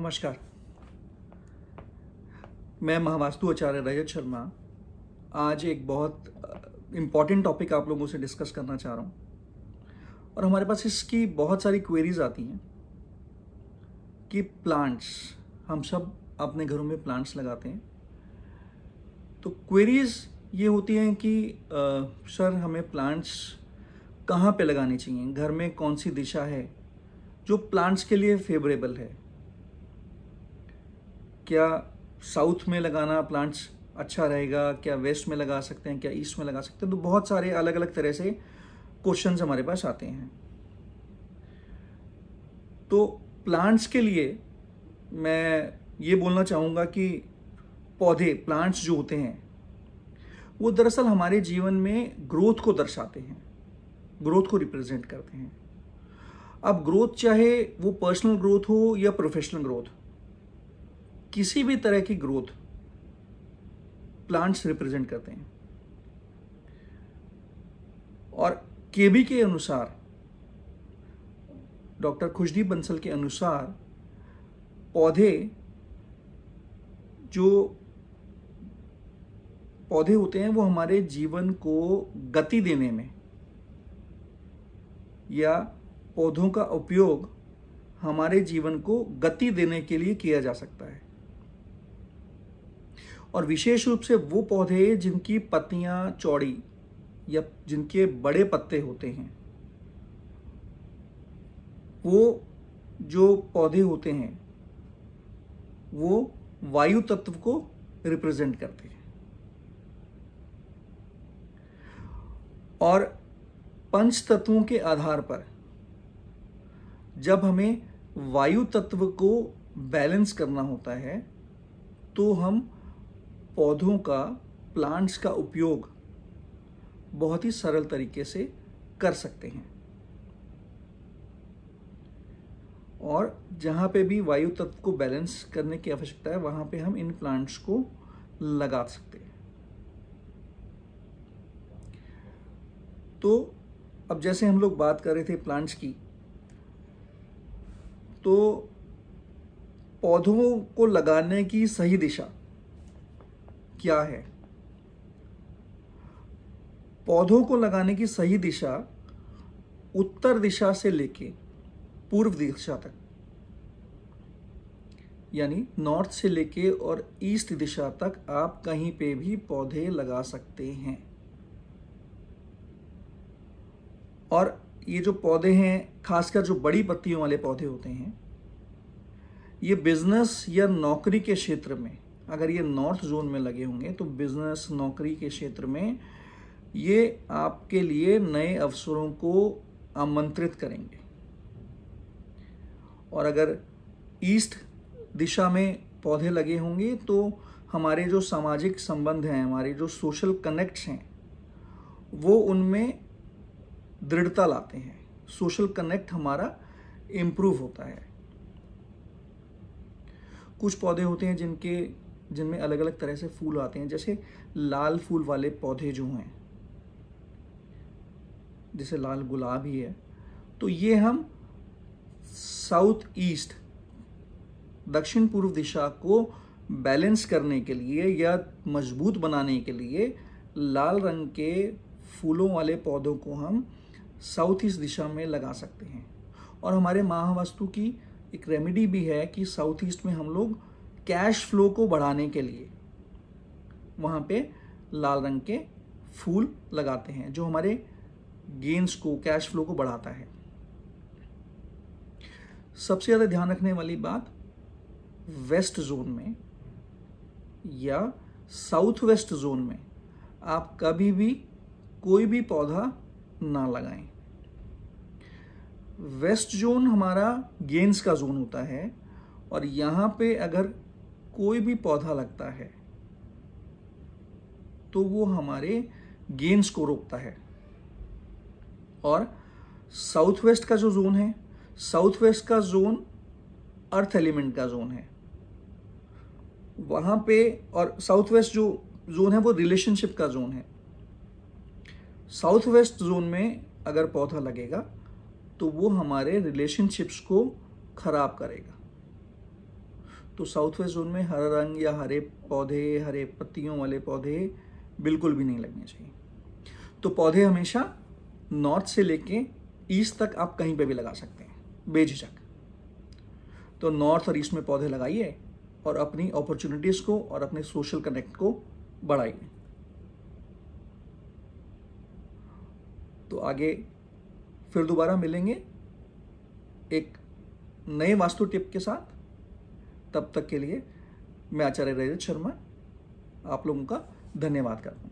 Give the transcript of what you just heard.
नमस्कार। मैं महावास्तु आचार्य रजत शर्मा आज एक बहुत इम्पॉर्टेंट टॉपिक आप लोगों से डिस्कस करना चाह रहा हूँ। और हमारे पास इसकी बहुत सारी क्वेरीज आती हैं कि प्लांट्स, हम सब अपने घरों में प्लांट्स लगाते हैं, तो क्वेरीज ये होती हैं कि सर हमें प्लांट्स कहाँ पे लगाने चाहिए, घर में कौन सी दिशा है जो प्लांट्स के लिए फेवरेबल है। क्या साउथ में लगाना प्लांट्स अच्छा रहेगा, क्या वेस्ट में लगा सकते हैं, क्या ईस्ट में लगा सकते हैं। तो बहुत सारे अलग अलग तरह से क्वेश्चंस हमारे पास आते हैं। तो प्लांट्स के लिए मैं ये बोलना चाहूँगा कि पौधे, प्लांट्स जो होते हैं वो दरअसल हमारे जीवन में ग्रोथ को दर्शाते हैं, ग्रोथ को रिप्रेजेंट करते हैं। अब ग्रोथ चाहे वो पर्सनल ग्रोथ हो या प्रोफेशनल ग्रोथ, किसी भी तरह की ग्रोथ प्लांट्स रिप्रेजेंट करते हैं। और केबी के अनुसार, डॉक्टर खुशदीप बंसल के अनुसार, पौधे होते हैं वो हमारे जीवन को गति देने में, या पौधों का उपयोग हमारे जीवन को गति देने के लिए किया जा सकता है। और विशेष रूप से वो पौधे जिनकी पत्तियां चौड़ी या जिनके बड़े पत्ते होते हैं, वो जो पौधे होते हैं वो वायु तत्व को रिप्रेजेंट करते हैं। और पंच तत्वों के आधार पर जब हमें वायु तत्व को बैलेंस करना होता है तो हम पौधों का, प्लांट्स का उपयोग बहुत ही सरल तरीके से कर सकते हैं। और जहां पे भी वायु तत्व को बैलेंस करने की आवश्यकता है वहां पे हम इन प्लांट्स को लगा सकते हैं। तो अब जैसे हम लोग बात कर रहे थे प्लांट्स की, तो पौधों को लगाने की सही दिशा क्या है? पौधों को लगाने की सही दिशा उत्तर दिशा से लेके पूर्व दिशा तक, यानी नॉर्थ से लेके और ईस्ट दिशा तक आप कहीं पे भी पौधे लगा सकते हैं। और ये जो पौधे हैं, खासकर जो बड़ी पत्तियों वाले पौधे होते हैं, ये बिजनेस या नौकरी के क्षेत्र में, अगर ये नॉर्थ जोन में लगे होंगे तो बिजनेस, नौकरी के क्षेत्र में ये आपके लिए नए अवसरों को आमंत्रित करेंगे। और अगर ईस्ट दिशा में पौधे लगे होंगे तो हमारे जो सामाजिक संबंध हैं, हमारे जो सोशल कनेक्ट्स हैं, वो उनमें दृढ़ता लाते हैं। सोशल कनेक्ट हमारा इम्प्रूव होता है। कुछ पौधे होते हैं जिनमें अलग अलग तरह से फूल आते हैं, जैसे लाल फूल वाले पौधे जो हैं, जैसे लाल गुलाब ही है, तो ये हम साउथ ईस्ट, दक्षिण पूर्व दिशा को बैलेंस करने के लिए या मजबूत बनाने के लिए लाल रंग के फूलों वाले पौधों को हम साउथ ईस्ट दिशा में लगा सकते हैं। और हमारे महावास्तु की एक रेमेडी भी है कि साउथ ईस्ट में हम लोग कैश फ्लो को बढ़ाने के लिए वहाँ पे लाल रंग के फूल लगाते हैं, जो हमारे गेन्स को, कैश फ्लो को बढ़ाता है। सबसे ज़्यादा ध्यान रखने वाली बात, वेस्ट जोन में या साउथ वेस्ट जोन में आप कभी भी कोई भी पौधा ना लगाएं। वेस्ट जोन हमारा गेन्स का जोन होता है, और यहाँ पे अगर कोई भी पौधा लगता है तो वो हमारे गेन्स को रोकता है। और साउथ वेस्ट का जो जोन है, साउथ वेस्ट का जोन अर्थ एलिमेंट का जोन है वहाँ पे, और साउथ वेस्ट जो जोन है वो रिलेशनशिप का जोन है। साउथ वेस्ट जोन में अगर पौधा लगेगा तो वो हमारे रिलेशनशिप्स को खराब करेगा। तो साउथ वेस्ट जोन में हरा रंग या हरे पौधे, हरे पत्तियों वाले पौधे बिल्कुल भी नहीं लगने चाहिए। तो पौधे हमेशा नॉर्थ से लेके ईस्ट तक आप कहीं पे भी लगा सकते हैं बेझिझक। तो नॉर्थ और ईस्ट में पौधे लगाइए और अपनी अपॉर्चुनिटीज को और अपने सोशल कनेक्ट को बढ़ाइए। तो आगे फिर दोबारा मिलेंगे एक नए वास्तु टिप के साथ। तब तक के लिए मैं आचार्य रजत शर्मा आप लोगों का धन्यवाद करता हूं।